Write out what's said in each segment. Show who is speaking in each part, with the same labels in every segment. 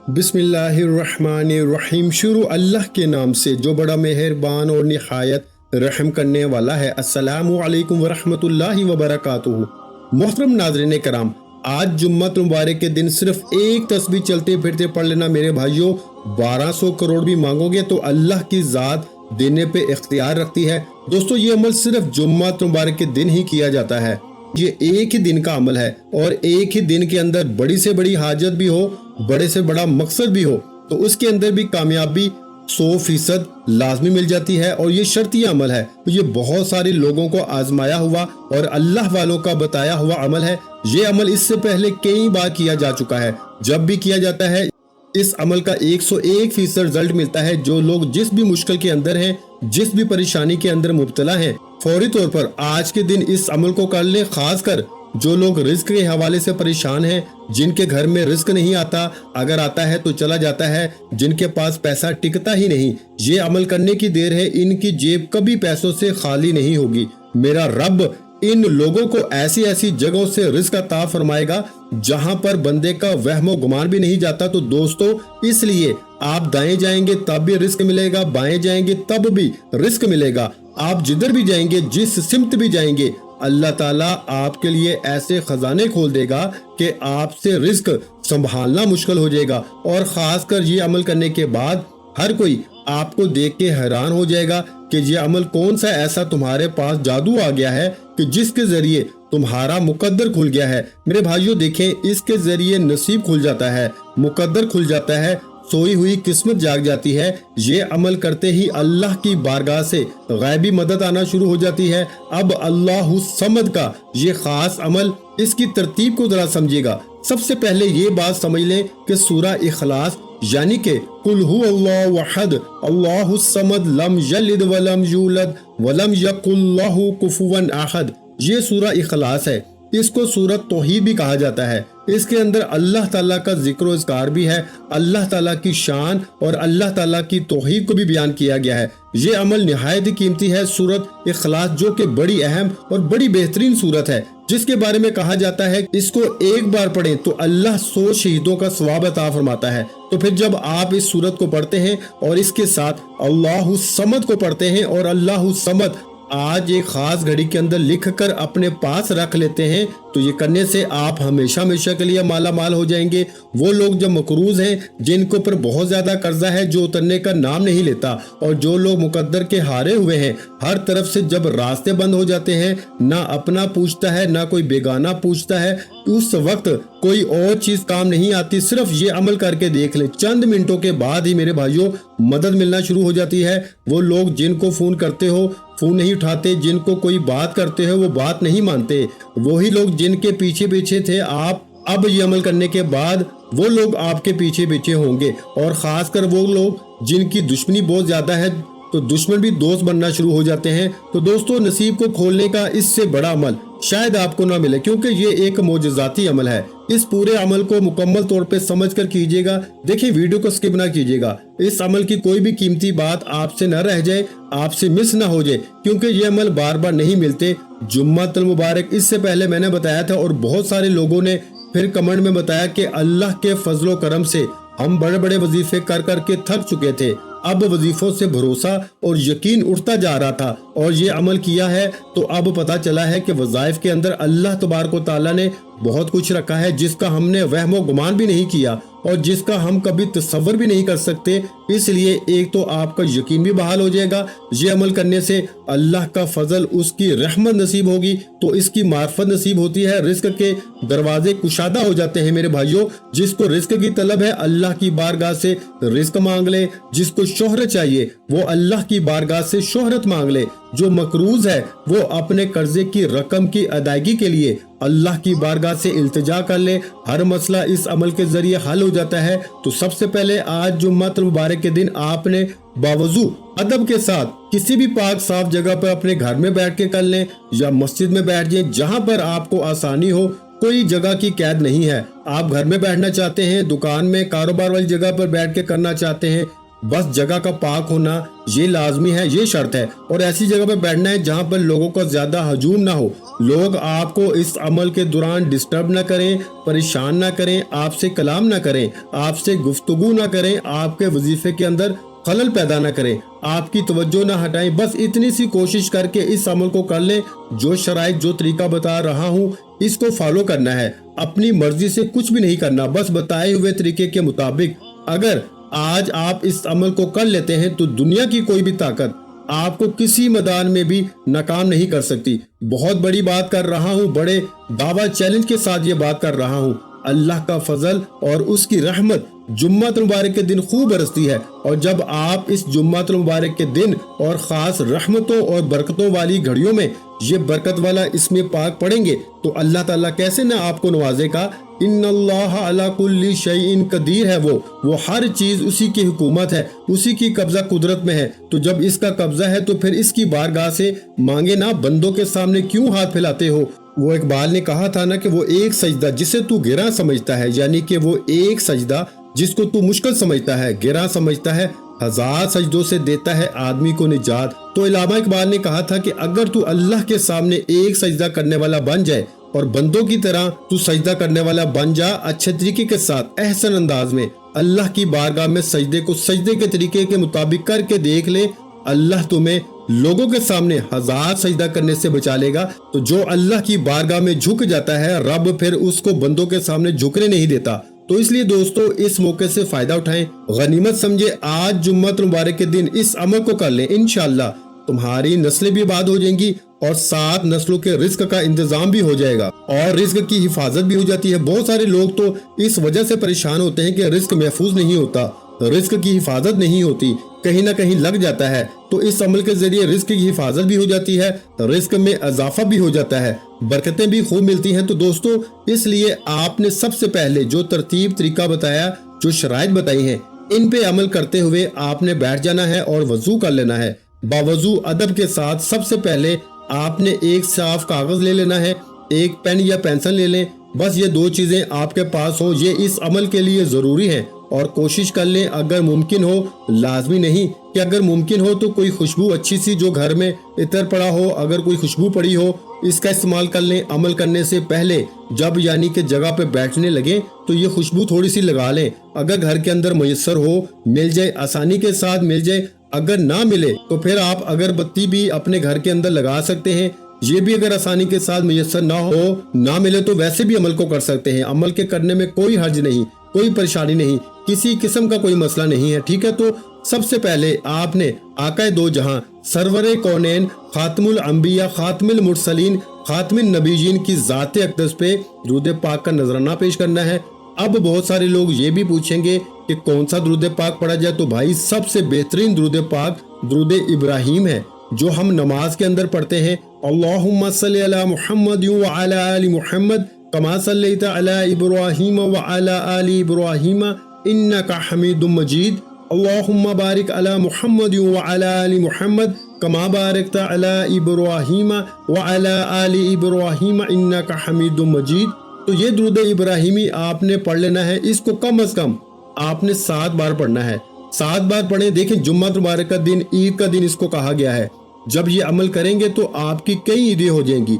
Speaker 1: बिस्मिल्लाहिर्रहमानिर्रहीम। शुरू अल्लाह के नाम से जो बड़ा मेहरबान और निहायत रहम करने वाला है। अस्सलामु अलैकुम वरहमतुल्लाहि वबरकातुहू। मोहतरम नाज़रीन कराम, आज जुम्मत मुबारक के दिन सिर्फ एक तस्बीह चलते फिरते पढ़ लेना मेरे भाइयों, 1200 करोड़ भी मांगोगे तो अल्लाह की ज़ात देने पे इख्तियार रखती है। दोस्तों, ये अमल सिर्फ जुम्मत मुबारक के दिन ही किया जाता है। ये एक ही दिन का अमल है और एक ही दिन के अंदर बड़ी से बड़ी हाजत भी हो, बड़े से बड़ा मकसद भी हो, तो उसके अंदर भी कामयाबी 100% लाजमी मिल जाती है। और ये शर्ती अमल है, तो ये बहुत सारे लोगों को आजमाया हुआ और अल्लाह वालों का बताया हुआ अमल है। ये अमल इससे पहले कई बार किया जा चुका है। जब भी किया जाता है इस अमल का 101% रिजल्ट मिलता है। जो लोग जिस भी मुश्किल के अंदर हैं, जिस भी परेशानी के अंदर मुब्तला हैं, फौरी तौर पर आज के दिन इस अमल को कर ले। खासकर जो लोग रिस्क के हवाले से परेशान हैं, जिनके घर में रिस्क नहीं आता, अगर आता है तो चला जाता है, जिनके पास पैसा टिकता ही नहीं, ये अमल करने की देर है। इनकी जेब कभी पैसों से खाली नहीं होगी। मेरा रब इन लोगों को ऐसी ऐसी जगहों से रिस्क अता फरमाएगा जहां पर बंदे का वहमो गुमान भी नहीं जाता। तो दोस्तों, इसलिए आप दाएं जाएंगे तब भी रिस्क मिलेगा, बाएं जाएंगे तब भी रिस्क मिलेगा। आप जिधर भी जाएंगे, जिस सिमत भी जाएंगे, अल्लाह ताला आपके लिए ऐसे खजाने खोल देगा कि आपसे रिस्क संभालना मुश्किल हो जाएगा। और खासकर ये अमल करने के बाद हर कोई आपको देख के हैरान हो जाएगा कि ये अमल कौन सा ऐसा तुम्हारे पास जादू आ गया है कि जिसके जरिए तुम्हारा मुकद्दर खुल गया है। मेरे भाइयों देखें, इसके जरिए नसीब खुल जाता है, मुकद्दर खुल जाता है, सोई हुई किस्मत जाग जाती है। ये अमल करते ही अल्लाह की बारगाह से गैबी मदद आना शुरू हो जाती है। अब अल्लाहु समद का ये खास अमल, इसकी तरतीब को जरा समझिएगा। सबसे पहले ये बात समझ लें कि सूरा इखलास यानी कि कुल हु अल्लाहु अहद अल्लाहु समद लम यलिद वलम यूलद वलम यकुल लहु कुफुवन अहद, ये सूरा इखलास है। इसको सूरत तौहीद भी कहा जाता है। इसके अंदर अल्लाह ताला का जिक्र और इज़कार भी है, अल्लाह ताला की शान और अल्लाह ताला की तौहीद को भी बयान किया गया है। ये अमल निहायत ही कीमती है। सूरत इखलास जो कि बड़ी अहम और बड़ी बेहतरीन सूरत है, जिसके बारे में कहा जाता है इसको एक बार पढ़ें तो अल्लाह 100 शहीदों का सवाब अता फरमाता है। तो फिर जब आप इस सूरत को पढ़ते हैं और इसके साथ अल्लाहु समद को पढ़ते हैं और अल्लाहु समद आज एक खास घड़ी के अंदर लिख कर अपने पास रख लेते हैं, तो ये करने से आप हमेशा हमेशा के लिए माला माल हो जाएंगे। वो लोग जो मकरूज हैं, जिनके ऊपर बहुत ज्यादा कर्जा है, जो उतरने का नाम नहीं लेता, और जो लोग मुकद्दर के हारे हुए हैं, हर तरफ से जब रास्ते बंद हो जाते हैं, ना अपना पूछता है ना कोई बेगाना पूछता है, उस वक्त कोई और चीज काम नहीं आती। सिर्फ ये अमल करके देख ले, चंद मिनटों के बाद ही मेरे भाइयों मदद मिलना शुरू हो जाती है। वो लोग जिनको फोन करते हो फोन नहीं उठाते, जिनको कोई बात करते हो वो बात नहीं मानते, वही लोग जिनके पीछे पीछे थे आप अब ये अमल करने के बाद वो लोग आपके पीछे पीछे होंगे। और खासकर वो लोग जिनकी दुश्मनी बहुत ज्यादा है, तो दुश्मन भी दोस्त बनना शुरू हो जाते हैं। तो दोस्तों, नसीब को खोलने का इससे बड़ा अमल शायद आपको ना मिले, क्योंकि ये एक मोजज़ाती अमल है। इस पूरे अमल को मुकम्मल तौर पे समझ कर कीजिएगा। देखिए, वीडियो को स्किप ना कीजिएगा। इस अमल की कोई भी कीमती बात आपसे न रह जाए, आपसे मिस ना हो जाए, क्योंकि ये अमल बार बार नहीं मिलते। जुम्मतुल मुबारक इससे पहले मैंने बताया था और बहुत सारे लोगों ने फिर कमेंट में बताया कि अल्लाह के फजलो करम से हम बड़े बड़े वजीफे कर करके थक चुके थे, अब वजीफों से भरोसा और यकीन उठता जा रहा था और ये अमल किया है तो अब पता चला है कि वज़ाइफ के अंदर अल्लाह तबारक व तआला ने बहुत कुछ रखा है, जिसका हमने वहमो गुमान भी नहीं किया और जिसका हम कभी तसव्वुर भी नहीं कर सकते। इसलिए एक तो आपका यकीन भी बहाल हो जाएगा, ये अमल करने से अल्लाह का फजल, उसकी रहमत नसीब होगी, तो इसकी मार्फत नसीब होती है, रिस्क के दरवाजे कुशादा हो जाते हैं। मेरे भाइयों, जिसको रिस्क की तलब है अल्लाह की बारगाह से रिस्क मांग ले, जिसको शोहरत चाहिए वो अल्लाह की बारगाह से शोहरत मांग ले, जो मकरूज है वो अपने कर्जे की रकम की अदायगी के लिए अल्लाह की बारगाह से इल्तिजा कर ले। हर मसला इस अमल के जरिए हल हो जाता है। तो सबसे पहले आज जुम्मतुल मुबारक के दिन आपने बावजू अदब के साथ किसी भी पाक साफ जगह पर अपने घर में बैठ के कर लें या मस्जिद में बैठ जाए, जहां पर आपको आसानी हो। कोई जगह की कैद नहीं है। आप घर में बैठना चाहते हैं, दुकान में, कारोबार वाली जगह पर बैठ के करना चाहते हैं, बस जगह का पाक होना ये लाजमी है, ये शर्त है। और ऐसी जगह पे बैठना है जहाँ पर लोगों का ज्यादा हजूम ना हो, लोग आपको इस अमल के दौरान डिस्टर्ब ना करें, परेशान ना करें, आपसे कलाम ना करें, आपसे गुफ्तगू ना करें, आपके वजीफे के अंदर खलल पैदा ना करें, आपकी तवज्जो ना हटाएं। बस इतनी सी कोशिश करके इस अमल को कर लें। जो शराइत, जो तरीका बता रहा हूँ, इसको फॉलो करना है। अपनी मर्जी से कुछ भी नहीं करना, बस बताए हुए तरीके के मुताबिक। अगर आज आप इस अमल को कर लेते हैं तो दुनिया की कोई भी ताकत आपको किसी मैदान में भी नाकाम नहीं कर सकती। बहुत बड़ी बात कर रहा हूँ, बड़े दावा चैलेंज के साथ ये बात कर रहा हूँ। अल्लाह का फजल और उसकी रहमत जुम्मतुल मुबारक के दिन खूब बरसती है। और जब आप इस जुम्मतुल मुबारक के दिन और खास रहमतों और बरकतों वाली घड़ियों में ये बरकत वाला इसमें पाक पढ़ेंगे तो अल्लाह ताला कैसे ना आपको नवाजेगा। इन्नल्लाह अला कुल्ली शैइन कदीर है, वो हर चीज उसी की हुकूमत है, उसी की कब्जा कुदरत में है। तो जब इसका कब्जा है तो फिर इसकी बारगाह से मांगे ना, बंदों के सामने क्यों हाथ फैलाते हो। वो इकबाल ने कहा था ना कि वो एक सजदा जिसे तू गिरा समझता है, यानी कि वो एक सजदा जिसको तू मुश्किल समझता है, गिरा समझता है, 1000 सजदों से देता है आदमी को निजात। तो इलामा इकबाल ने कहा था कि अगर तू अल्लाह के सामने एक सजदा करने वाला बन जाए और बंदों की तरह तू सजदा करने वाला बन जा, अच्छे तरीके के साथ, एहसन अंदाज में अल्लाह की बारगाह में सजदे को सजदे के तरीके के मुताबिक करके देख ले, अल्लाह तुम्हें लोगों के सामने 1000 सजदा करने से बचा लेगा। तो जो अल्लाह की बारगाह में झुक जाता है, रब फिर उसको बंदों के सामने झुकने नहीं देता। तो इसलिए दोस्तों इस मौके से फायदा उठाएं, गनीमत समझे। आज जुम्मतुल मुबारक के दिन इस अमल को कर लें, इंशाअल्लाह तुम्हारी नस्लें भी आबाद हो जाएंगी और 7 नस्लों के रिस्क का इंतजाम भी हो जाएगा और रिस्क की हिफाजत भी हो जाती है। बहुत सारे लोग तो इस वजह से परेशान होते हैं कि रिस्क महफूज नहीं होता, रिस्क की हिफाजत नहीं होती, कहीं ना कहीं लग जाता है। तो इस अमल के जरिए रिस्क की हिफाजत भी हो जाती है, रिस्क में इजाफा भी हो जाता है, बरकतें भी खूब मिलती हैं। तो दोस्तों इसलिए आपने सबसे पहले जो तरतीब तरीका बताया, जो शराइत बताई हैं, इन पे अमल करते हुए आपने बैठ जाना है और वजू कर लेना है। बावजू अदब के साथ सबसे पहले आपने एक साफ कागज ले लेना है, एक पेन या पेंसिल ले लें। बस ये 2 चीजें आपके पास हो, ये इस अमल के लिए जरूरी है। और कोशिश कर लें अगर मुमकिन हो, लाजमी नहीं कि अगर मुमकिन हो तो कोई खुशबू अच्छी सी जो घर में इतर पड़ा हो, अगर कोई खुशबू पड़ी हो, इसका इस्तेमाल कर लें। अमल करने से पहले जब यानी कि जगह पे बैठने लगे तो ये खुशबू थोड़ी सी लगा लें। अगर घर के अंदर मुयस्सर हो, मिल जाए, आसानी के साथ मिल जाए। अगर ना मिले तो फिर आप अगरबत्ती भी अपने घर के अंदर लगा सकते हैं। ये भी अगर आसानी के साथ मुयस्सर ना हो, ना मिले तो वैसे भी अमल को कर सकते हैं। अमल के करने में कोई हर्ज नहीं, कोई परेशानी नहीं, किसी किस्म का कोई मसला नहीं है, ठीक है। तो सबसे पहले आपने आकाए दो जहां, सरवरे कौनैन, खातमुल अंबिया, खातमुल मुरसलीन, खातमुन नबीयीन की ज़ाते अक़दस पे दुरूद पाक का नजराना पेश करना है। अब बहुत सारे लोग ये भी पूछेंगे कि कौन सा दुरूद पाक पढ़ा जाए। तो भाई सबसे बेहतरीन दुरूद पाक दुरूद इब्राहिम है, जो हम नमाज के अंदर पढ़ते हैं। अल्लाहुम्मा सल्ली अला मुहम्मद व अला आलि मुहम्मद कमा सल्लैता अला इब्राहीम व अला आलि इब्राहीम इन्नका हमीदुम मजीद। अल्लाहुम्मा बारिक अला मुहम्मद व अला आलि मुहम्मद कमा बारकता अला इब्राहीम व अला आलि इब्राहीम इन्नका हमीदुम मजीद। तो ये दुरूद इब्राहिमी आपने पढ़ लेना है। इसको कम से कम आपने 7 बार पढ़ना है। 7 बार पढ़े। देखें जुम्मत मुबारक का दिन, ईद का दिन इसको कहा गया है। जब ये अमल करेंगे तो आपकी कई ईदें हो जाएंगी।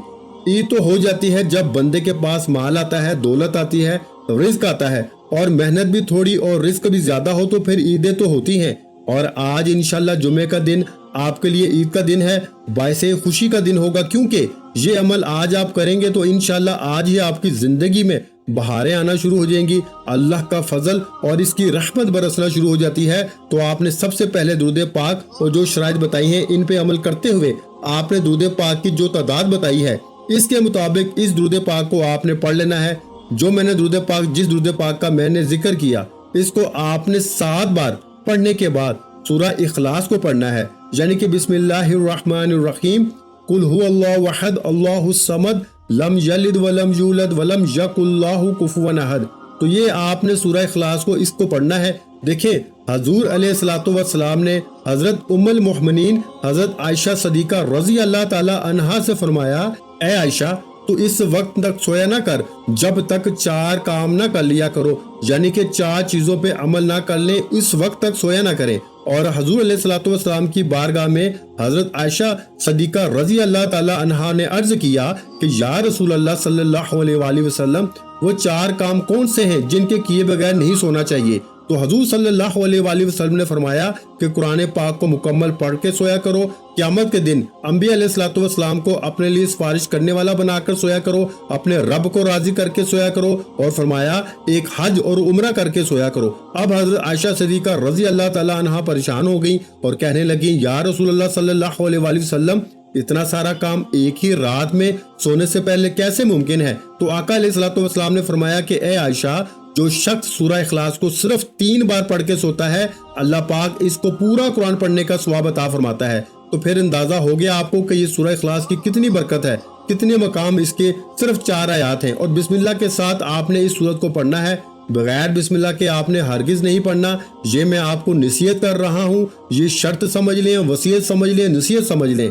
Speaker 1: ईद तो हो जाती है जब बंदे के पास माल आता है, दौलत आती है, रिस्क आता है और मेहनत भी थोड़ी और रिस्क भी ज्यादा हो तो फिर ईदें तो होती हैं। और आज इंशाल्लाह जुमे का दिन आपके लिए ईद का दिन है, बायसे खुशी का दिन होगा, क्योंकि ये अमल आज आप करेंगे तो इंशाल्लाह आज ही आपकी जिंदगी में बहारें आना शुरू हो जाएंगी। अल्लाह का फजल और इसकी रहमत बरसना शुरू हो जाती है। तो आपने सबसे पहले दुरूद पाक और जो शराइत बताई हैं, इन पे अमल करते हुए आपने दुरूद पाक की जो तादाद बताई है, इसके मुताबिक इस दुरूद पाक को आपने पढ़ लेना है। जो मैंने दुरूद पाक, जिस दुरूद पाक का मैंने जिक्र किया, इसको आपने 7 बार पढ़ने के बाद सूरह इखलास को पढ़ना है, यानी कि बिस्मिल्लाहिर्रहमानिर्रहीम, कुल हुवल्लाहु अहद, अल्लाहुस समद, लम यलिद वलम यूलद वलम यकुल्लाहु कुफुवन अहद। तो ये आपने सूरह इखलास को इसको पढ़ना है। देखें हजूर अलैहिस्सलातु वस्सलाम ने हजरत उम्मुल मोमिनीन हजरत आयशा सदीका रजी अल्लाह ताला अन्हा से फरमाया, ए आयशा तो इस वक्त तक सोया ना कर जब तक 4 काम ना कर लिया करो, यानी कि 4 चीजों पे अमल ना कर ले, इस वक्त तक सोया ना करें। اور حضور علیہ الصلوۃ والسلام کی بارگاہ میں حضرت عائشہ صدیقہ رضی اللہ تعالی عنہا نے عرض کیا کہ یا رسول اللہ صلی اللہ علیہ وآلہ وسلم وہ 4 کام کون سے ہیں جن کے کیے بغیر نہیں سونا چاہیے؟ تو حضور صلی اللہ علیہ وآلہ وسلم نے فرمایا کہ قرآن پاک کو مکمل پڑھ کے سویا کرو، قیامت کے دن انبیاء علیہ الصلوۃ والسلام کو اپنے لیے سفارش کرنے والا بنا کر سویا کرو، اپنے رب کو راضی کر کے سویا کرو، اور فرمایا ایک حج اور عمرہ کر کے سویا کرو۔ اب حضرت عائشہ صدیقہ رضی اللہ تعالی عنہا پریشان ہو گئیں اور کہنے لگیں یا رسول اللہ صلی اللہ علیہ وآلہ وسلم اتنا سارا کام ایک ہی رات میں سونے سے پہلے کیسے ممکن ہے؟ تو آقا علیہ الصلوۃ والسلام نے فرمایا کہ اے عائشہ، جو شخص سورہ اخلاص کو صرف 3 بار پڑھ کے سوتا ہے اللہ پاک اس کو پورا قرآن پڑھنے کا ثواب عطا فرماتا ہے۔ تو پھر اندازہ ہو گیا آپ کو کہ یہ سورہ اخلاص کی کتنی برکت ہے، کتنے مقام اس کے صرف 4 آیات ہیں، اور بسم اللہ کے ساتھ آپ نے اس سورت کو پڑھنا ہے، بغیر بسم اللہ کے آپ نے ہرگز نہیں پڑھنا۔ یہ میں آپ کو نصیحت کر رہا ہوں، یہ شرط سمجھ لیں، وصیت سمجھ لیں، نصیحت سمجھ لیں،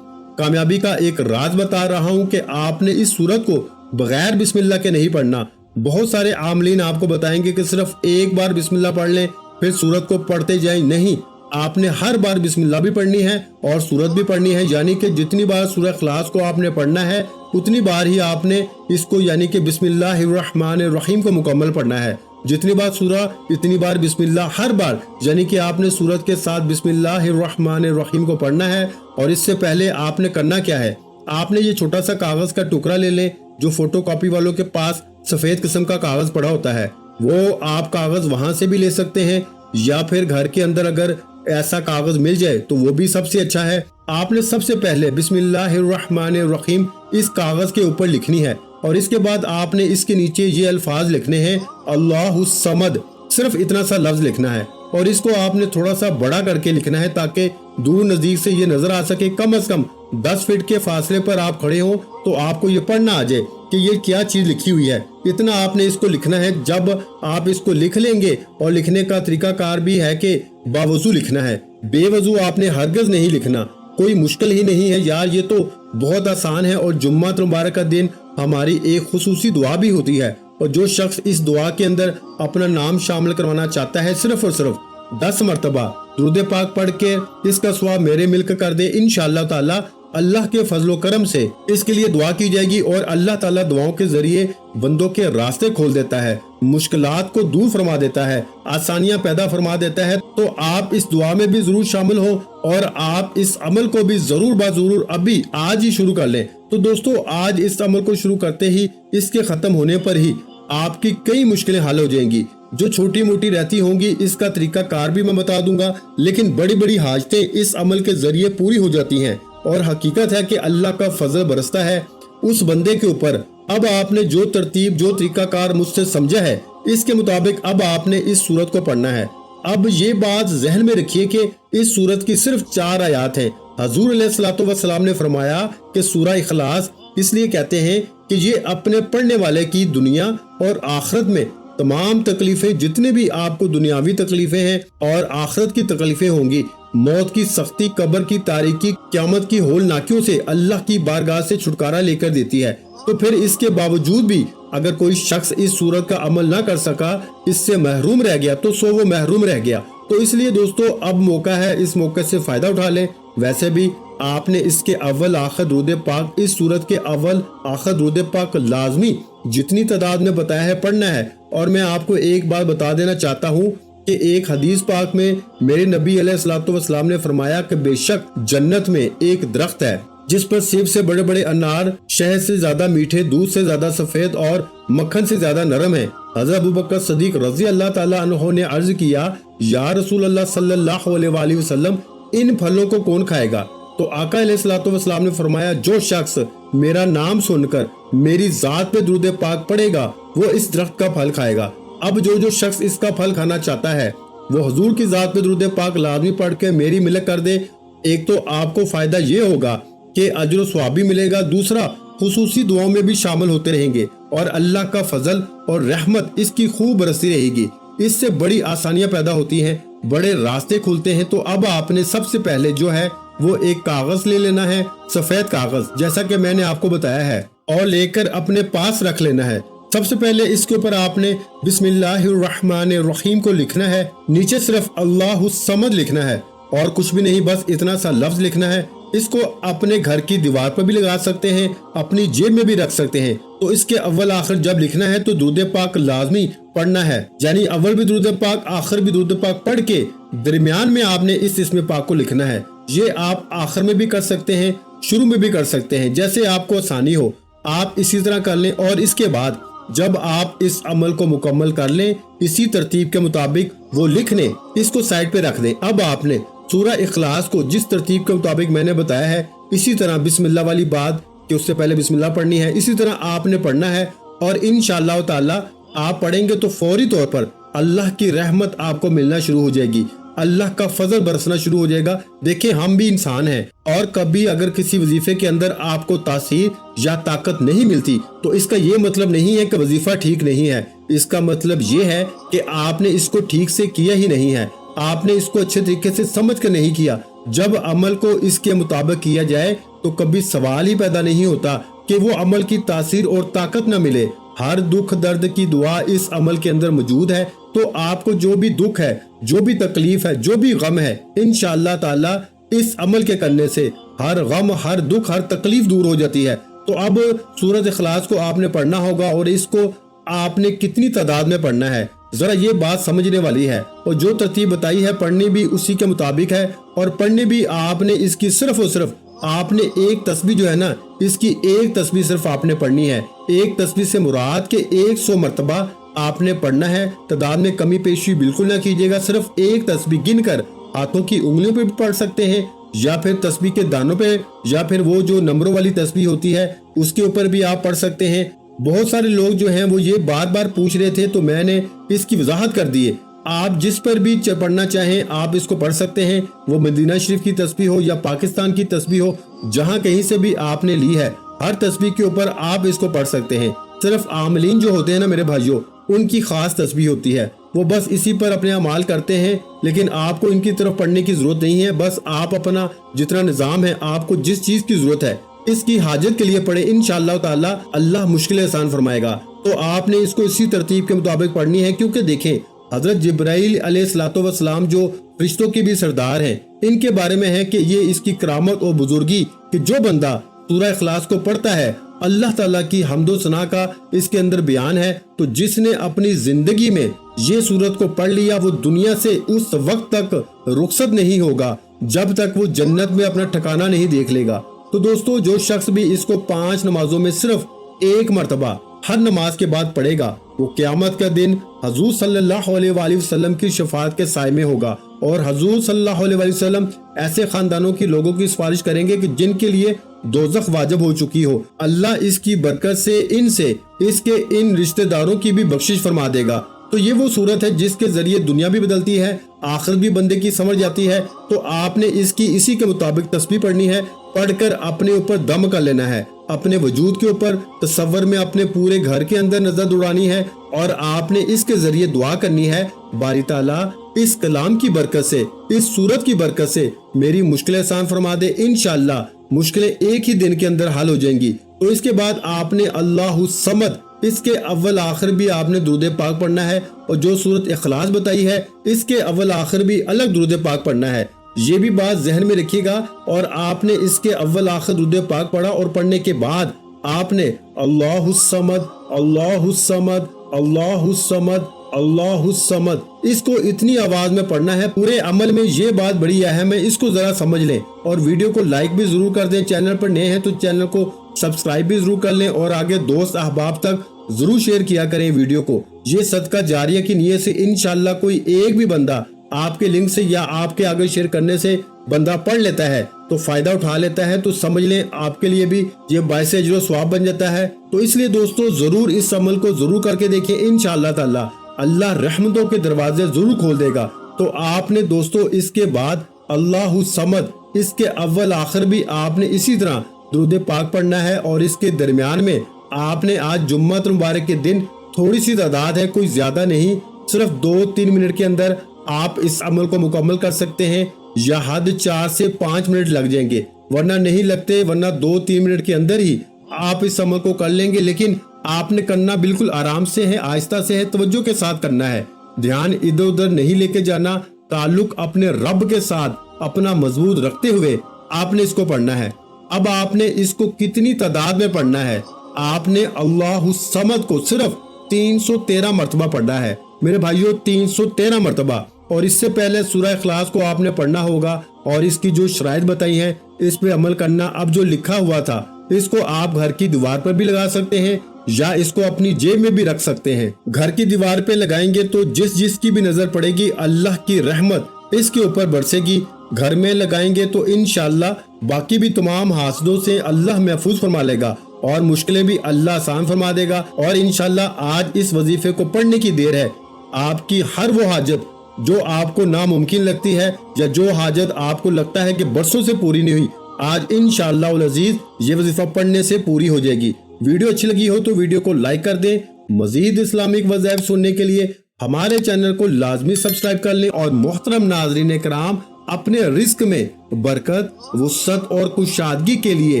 Speaker 1: کامیابی کا ایک راز بتا رہا ہوں کہ آپ نے اس سورت کو بغیر بسم اللہ کے نہیں پڑھنا۔ بہت سارے عاملین آپ کو بتائیں گے کہ صرف ایک بار بسم اللہ پڑھ لیں پھر سورت کو پڑھتے جائیں، نہیں، آپ نے ہر بار بسم اللہ بھی پڑھنی ہے اور سورت بھی پڑھنی ہے، یعنی کہ جتنی بار سورہ اخلاص کو آپ نے پڑھنا ہے اتنی بار ہی آپ نے اس کو یعنی کہ بسم اللہ الرحمن الرحیم کو مکمل پڑھنا ہے۔ جتنی بار سورہ اتنی بار بسم اللہ، ہر بار یعنی کہ آپ نے سورت کے ساتھ بسم اللہ الرحمن الرحیم کو پڑھنا ہے۔ اور اس سے پہلے آپ نے کرنا کیا ہے، آپ نے یہ چھوٹا سا کاغذ کا ٹکڑا لے لیں جو فوٹو کاپی والوں کے پاس سفید قسم کا کاغذ پڑا ہوتا ہے، وہ آپ کاغذ وہاں سے بھی لے سکتے ہیں، یا پھر گھر کے اندر اگر ایسا کاغذ مل جائے تو وہ بھی سب سے اچھا ہے۔ آپ نے سب سے پہلے بسم اللہ الرحمن الرحیم اس کاغذ کے اوپر لکھنی ہے، اور اس کے بعد آپ نے اس کے نیچے یہ الفاظ لکھنے ہیں اللہ الصمد، صرف اتنا سا لفظ لکھنا ہے، اور اس کو آپ نے تھوڑا سا بڑا کر کے لکھنا ہے تاکہ دور نزدیک سے یہ نظر آ سکے۔ کم از کم 10 فٹ کے فاصلے پر آپ کھڑے ہوں تو آپ کو یہ پڑھنا آ جائے کہ یہ کیا چیز لکھی ہوئی ہے، اتنا آپ نے اس کو لکھنا ہے۔ جب آپ اس کو لکھ لیں گے، اور لکھنے کا طریقہ کار بھی ہے کہ باوضو لکھنا ہے، بے وضو آپ نے ہرگز نہیں لکھنا، کوئی مشکل ہی نہیں ہے یار، یہ تو بہت آسان ہے۔ اور جمعہ مبارک کا دن ہماری ایک خصوصی دعا بھی ہوتی ہے، اور جو شخص اس دعا کے اندر اپنا نام شامل کروانا چاہتا ہے صرف اور صرف 10 مرتبہ درود پاک پڑھ کے اس کا ثواب میرے ملک کر دے، انشاءاللہ تعالی اللہ کے فضل و کرم سے اس کے لیے دعا کی جائے گی، اور اللہ تعالیٰ دعاؤں کے ذریعے بندوں کے راستے کھول دیتا ہے، مشکلات کو دور فرما دیتا ہے، آسانیاں پیدا فرما دیتا ہے۔ تو آپ اس دعا میں بھی ضرور شامل ہوں، اور آپ اس عمل کو بھی ضرور ضرور ابھی آج ہی شروع کر لیں۔ تو دوستو، آج اس عمل کو شروع کرتے ہی اس کے ختم ہونے پر ہی آپ کی کئی مشکلیں حل ہو جائیں گی، جو چھوٹی موٹی رہتی ہوں گی اس کا طریقہ کار بھی میں بتا دوں گا، لیکن بڑی بڑی حاجتیں اس عمل کے ذریعے پوری ہو جاتی ہیں۔ اور حقیقت ہے کہ اللہ کا فضل برستا ہے اس بندے کے اوپر۔ اب آپ نے جو ترتیب، جو طریقہ کار مجھ سے سمجھا ہے، اس کے مطابق اب آپ نے اس سورت کو پڑھنا ہے۔ اب یہ بات ذہن میں رکھیے کہ اس سورت کی صرف 4 آیات ہیں۔ حضور علیہ الصلوۃ والسلام نے فرمایا کہ سورہ اخلاص اس لیے کہتے ہیں کہ یہ اپنے پڑھنے والے کی دنیا اور آخرت میں تمام تکلیفیں، جتنے بھی آپ کو دنیاوی تکلیفیں ہیں اور آخرت کی تکلیفیں ہوں گی، موت کی سختی، قبر کی تاریکی، قیامت کی ہولناکیوں سے اللہ کی بارگاہ سے چھٹکارا لے کر دیتی ہے۔ تو پھر اس کے باوجود بھی اگر کوئی شخص اس سورت کا عمل نہ کر سکا، اس سے محروم رہ گیا، تو وہ محروم رہ گیا۔ تو اس لیے دوستو، اب موقع ہے، اس موقع سے فائدہ اٹھا لیں۔ ویسے بھی آپ نے اس کے اول آخر درود پاک، اس سورت کے اول آخر درود پاک لازمی جتنی تعداد میں بتایا ہے پڑھنا ہے۔ اور میں آپ کو ایک بات بتا دینا چاہتا ہوں کہ ایک حدیث پاک میں میرے نبی علیہ الصلوۃ والسلام نے فرمایا کہ بے شک جنت میں ایک درخت ہے جس پر سیب سے بڑے بڑے انار، شہد سے زیادہ میٹھے، دودھ سے زیادہ سفید اور مکھن سے زیادہ نرم ہیں۔ حضرت ابوبکر صدیق رضی اللہ تعالی عنہ نے عرض کیا، یا رسول اللہ صلی اللہ علیہ وآلہ وسلم، ان پھلوں کو کون کھائے گا؟ تو آقا علیہ الصلوۃ والسلام نے فرمایا، جو شخص میرا نام سن کر میری ذات پہ درود پاک پڑھے گا وہ اس درخت کا پھل کھائے گا۔ اب جو شخص اس کا پھل کھانا چاہتا ہے وہ حضور کی ذات پہ درود پاک لازمی پڑھ کے میری ملک کر دے۔ ایک تو آپ کو فائدہ یہ ہوگا کہ اجر و ثواب بھی ملے گا، دوسرا خصوصی دعاؤں میں بھی شامل ہوتے رہیں گے، اور اللہ کا فضل اور رحمت اس کی خوب برستی رہے گی۔ اس سے بڑی آسانیاں پیدا ہوتی ہیں، بڑے راستے کھلتے ہیں۔ تو اب آپ نے سب سے پہلے جو ہے وہ ایک کاغذ لے لینا ہے، سفید کاغذ، جیسا کہ میں نے آپ کو بتایا ہے، اور لے کر اپنے پاس رکھ لینا ہے۔ سب سے پہلے اس کے اوپر آپ نے بسم اللہ الرحمن الرحیم کو لکھنا ہے، نیچے صرف اللہ الصمد لکھنا ہے، और कुछ भी नहीं, बस इतना सा लफ्ज लिखना है। इसको अपने घर की दीवार पर भी लगा सकते हैं, अपनी जेब में भी रख सकते हैं। तो इसके अव्वल आखिर जब लिखना है तो दुरूद पाक लाजमी पढ़ना है, यानी अव्वल भी दुरूद पाक आखिर भी दुरूद पाक पढ़ के दरमियान में आपने इस इस्म पाक को लिखना है। ये आप आखिर में भी कर सकते हैं, शुरू में भी कर सकते हैं, जैसे आपको आसानी हो आप इसी तरह कर लें। और इसके बाद जब आप इस अमल को मुकम्मल कर लें, इसी तरतीब के मुताबिक वो लिख लें, इसको साइड पे रख दें। अब आपने सूरह इखलास को जिस तरतीब के मुताबिक मैंने बताया है, इसी तरह बिस्मिल्लाह वाली बात कि उससे पहले बिस्मिल्लाह पढ़नी है, इसी तरह आपने पढ़ना है। और इंशाअल्लाह ताला आप पढ़ेंगे तो फौरी तौर पर अल्लाह की रहमत आपको मिलना शुरू हो जाएगी, अल्लाह का फजल बरसना शुरू हो जाएगा। देखिए हम भी इंसान हैं, और कभी अगर किसी वजीफे के अंदर आपको तासीर या ताकत नहीं मिलती तो इसका ये मतलब नहीं है कि वजीफा ठीक नहीं है। इसका मतलब ये है कि आपने इसको ठीक से किया ही नहीं है, आपने इसको अच्छे तरीके से समझ कर नहीं किया। जब अमल को इसके मुताबिक किया जाए तो कभी सवाल ही पैदा नहीं होता कि वो अमल की तासीर और ताकत न मिले। हर दुख दर्द की दुआ इस अमल के अंदर मौजूद है। तो आपको जो भी दुख है, जो भी तकलीफ है, जो भी गम है, इंशाअल्लाह ताला इस अमल के करने से हर गम, हर दुख, हर तकलीफ दूर हो जाती है। तो अब सूरत इखलास को आपने पढ़ना होगा, और इसको आपने कितनी तादाद में पढ़ना है जरा ये बात समझने वाली है। और जो तरतीब बताई है पढ़नी भी उसी के मुताबिक है, और पढ़नी भी आपने इसकी सिर्फ और सिर्फ आपने एक तस्बीह जो है ना, इसकी एक तस्बीह सिर्फ आपने पढ़नी है। एक तस्बीह से मुराद के 100 मरतबा आपने पढ़ना है। तादाद में कमी पेशी बिल्कुल ना कीजिएगा, सिर्फ एक तस्बीह गिनकर हाथों की उंगलियों पे भी पढ़ सकते हैं, या फिर तस्बीह के दानों पे, या फिर वो जो नंबरों वाली तस्बीह होती है उसके ऊपर भी आप पढ़ सकते हैं। बहुत सारे लोग जो हैं वो ये बार बार पूछ रहे थे, तो मैंने इसकी वजाहत कर दी है। आप जिस पर भी पढ़ना चाहें आप इसको पढ़ सकते हैं, वो मदीना शरीफ की तस्बीह हो या पाकिस्तान की तस्बीह हो, जहां कहीं से भी आपने ली है, हर तस्बीह के ऊपर आप इसको पढ़ सकते हैं। सिर्फ आमलीन जो होते हैं ना मेरे भाइयों, उनकी खास तस्बीह होती है, वो बस इसी पर अपने अमाल करते हैं, लेकिन आपको इनकी तरफ पढ़ने की जरूरत नहीं है। बस आप अपना जितना निजाम है, आपको जिस चीज की जरूरत है इसकी हाजत के लिए पढ़े, इंशाअल्लाह ताला अल्लाह मुश्किल आसान फरमाएगा। तो आपने इसको इसी तरतीब के मुताबिक पढ़नी है, क्योंकि देखें हजरत जिब्राइल अलैहिस्सलाम जो फरिश्तों के भी सरदार हैं, इनके बारे में है कि ये इसकी करामत और बुजुर्गी कि जो बंदा सूरह इखलास को पढ़ता है, अल्लाह ताला की हम्दो सना का इसके अंदर बयान है। तो जिसने अपनी जिंदगी में ये सूरत को पढ़ लिया, वो दुनिया से उस वक्त तक रुखसत नहीं होगा जब तक वो जन्नत में अपना ठिकाना नहीं देख लेगा। तो दोस्तों जो शख्स भी इसको 5 नमाजों में सिर्फ एक मरतबा हर नमाज के बाद पढ़ेगा, वो क़यामत का दिन हजूर सल्लल्लाहु अलैहि वसल्लम की शफाअत के साए में होगा। और हजूर सल्लल्लाहु अलैहि वसल्लम ऐसे खानदानों की लोगों की सिफारिश करेंगे कि जिनके लिए दोज़ख वाजिब हो चुकी हो। अल्लाह इसकी बरकत से इनसे इसके इन रिश्तेदारों की भी बख्शिश फरमा देगा। तो ये वो सूरत है जिसके जरिए दुनिया भी बदलती है, आखिरत भी बंदे की समझ जाती है। तो आपने इसकी इसी के मुताबिक तस्बीह पढ़नी है, पढ़कर अपने ऊपर दम कर लेना है, अपने वजूद के ऊपर तसव्वुर में अपने पूरे घर के अंदर नजर दौड़ानी है, और आपने इसके जरिए दुआ करनी है, बारी ताला इस कलाम की बरकत से, इस सूरत की बरकत से मेरी मुश्किलें आसान फरमा दे। इंशाअल्लाह मुश्किलें एक ही दिन के अंदर हल हो जाएंगी। तो इसके बाद आपने अल्लाहु समद इसके अव्वल आखिर भी आपने दुरूद पाक पढ़ना है, और जो सूरत इखलास बताई है इसके अव्वल आखिर भी अलग दुरूद पाक पढ़ना है। ये भी बात जहन में रखिएगा। और आपने इसके अव्वल आखिर दुरूद पाक पढ़ा, और पढ़ने के बाद आपने अल्लाहु समद, अल्लाहु समद, अल्लाहु समद, अल्लाहु समद इसको इतनी आवाज में पढ़ना है। पूरे अमल में ये बात बड़ी अहम है, इसको जरा समझ लें। और वीडियो को लाइक भी जरूर कर दें, चैनल पर नए हैं तो चैनल को सब्सक्राइब भी जरूर कर लें, और आगे दोस्त अहबाब तक जरूर शेयर किया करें वीडियो को। ये सदका जारिया की नीयत से इंशाअल्लाह कोई एक भी बंदा आपके लिंक से या आपके आगे शेयर करने से बंदा पढ़ लेता है, तो फायदा उठा लेता है, तो समझ लें आपके लिए भी ये बायसे अजर व सवाब बन जाता है। तो इसलिए दोस्तों जरूर इस अमल को जरूर करके देखिए, इंशाअल्लाह ताला अल्लाह रहमतों के दरवाजे जरूर खोल देगा। तो आपने दोस्तों इसके बाद अल्लाहु समद इसके अव्वल आखिर भी आपने इसी तरह दुरूद पाक पढ़ना है, और इसके दरमियान में आपने आज जुम्मत मुबारक के दिन थोड़ी सी तादाद है, कोई ज्यादा नहीं, सिर्फ 2-3 मिनट के अंदर आप इस अमल को मुकम्मल कर सकते हैं, या हद 4 से 5 मिनट लग जाएंगे, वरना नहीं लगते, वरना 2-3 मिनट के अंदर ही आप इस अमल को कर लेंगे। लेकिन आपने करना बिल्कुल आराम से है, आहिस्ता से है, तवज्जो के साथ करना है, ध्यान इधर उधर नहीं लेके जाना, ताल्लुक अपने रब के साथ अपना मजबूत रखते हुए आपने इसको पढ़ना है। अब आपने इसको कितनी तादाद में पढ़ना है? आपने अल्लाहु समद को सिर्फ 313 मरतबा पढ़ना है मेरे भाइयों, 313 मरतबा। और इससे पहले सूरह इखलास को आपने पढ़ना होगा और इसकी जो शराइत बताई हैं इस पे अमल करना। अब जो लिखा हुआ था इसको आप घर की दीवार पर भी लगा सकते हैं या इसको अपनी जेब में भी रख सकते हैं। घर की दीवार पे लगाएंगे तो जिसकी भी नजर पड़ेगी अल्लाह की रहमत इसके ऊपर बरसेगी। घर में लगाएंगे तो इंशाअल्लाह बाकी भी तमाम हासदों से अल्लाह महफूज फरमा लेगा और मुश्किलें भी अल्लाह आसान फरमा देगा। और इंशाअल्लाह आज इस वजीफे को पढ़ने की देर है। आपकी हर वो हाजत जो आपको नामुमकिन लगती है या जो हाजत आपको लगता है कि बरसों से पूरी नहीं हुई, आज इंशाअल्लाह उल अजीज ये वजीफा पढ़ने से पूरी हो जाएगी। वीडियो अच्छी लगी हो तो वीडियो को लाइक कर दें। मजीद इस्लामिक वज़ाइफ सुनने के लिए हमारे चैनल को लाजमी सब्सक्राइब कर लें। और मोहतरम नाज़रीन कराम, अपने रिस्क में बरकत, वुसअत और कुशादगी के लिए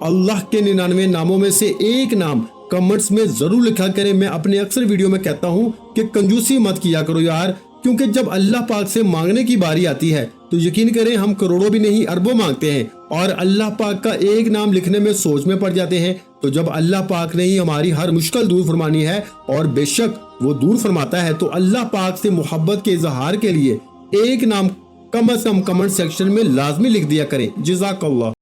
Speaker 1: अल्लाह के 99 नामों में से एक नाम कमेंट्स में जरूर लिखा करें। मैं अपने अक्सर वीडियो में कहता हूँ कि कंजूसी मत किया करो यार, क्योंकि जब अल्लाह पाक से मांगने की बारी आती है तो यकीन करें हम करोड़ों भी नहीं अरबों मांगते हैं और अल्लाह पाक का एक नाम लिखने में सोच में पड़ जाते हैं। तो जब अल्लाह पाक ने ही हमारी हर मुश्किल दूर फरमानी है और बेशक वो दूर फरमाता है, तो अल्लाह पाक से मोहब्बत के इजहार के लिए एक नाम कम से कम कमेंट सेक्शन में लाजमी लिख दिया करें। जज़ाकल्लाह।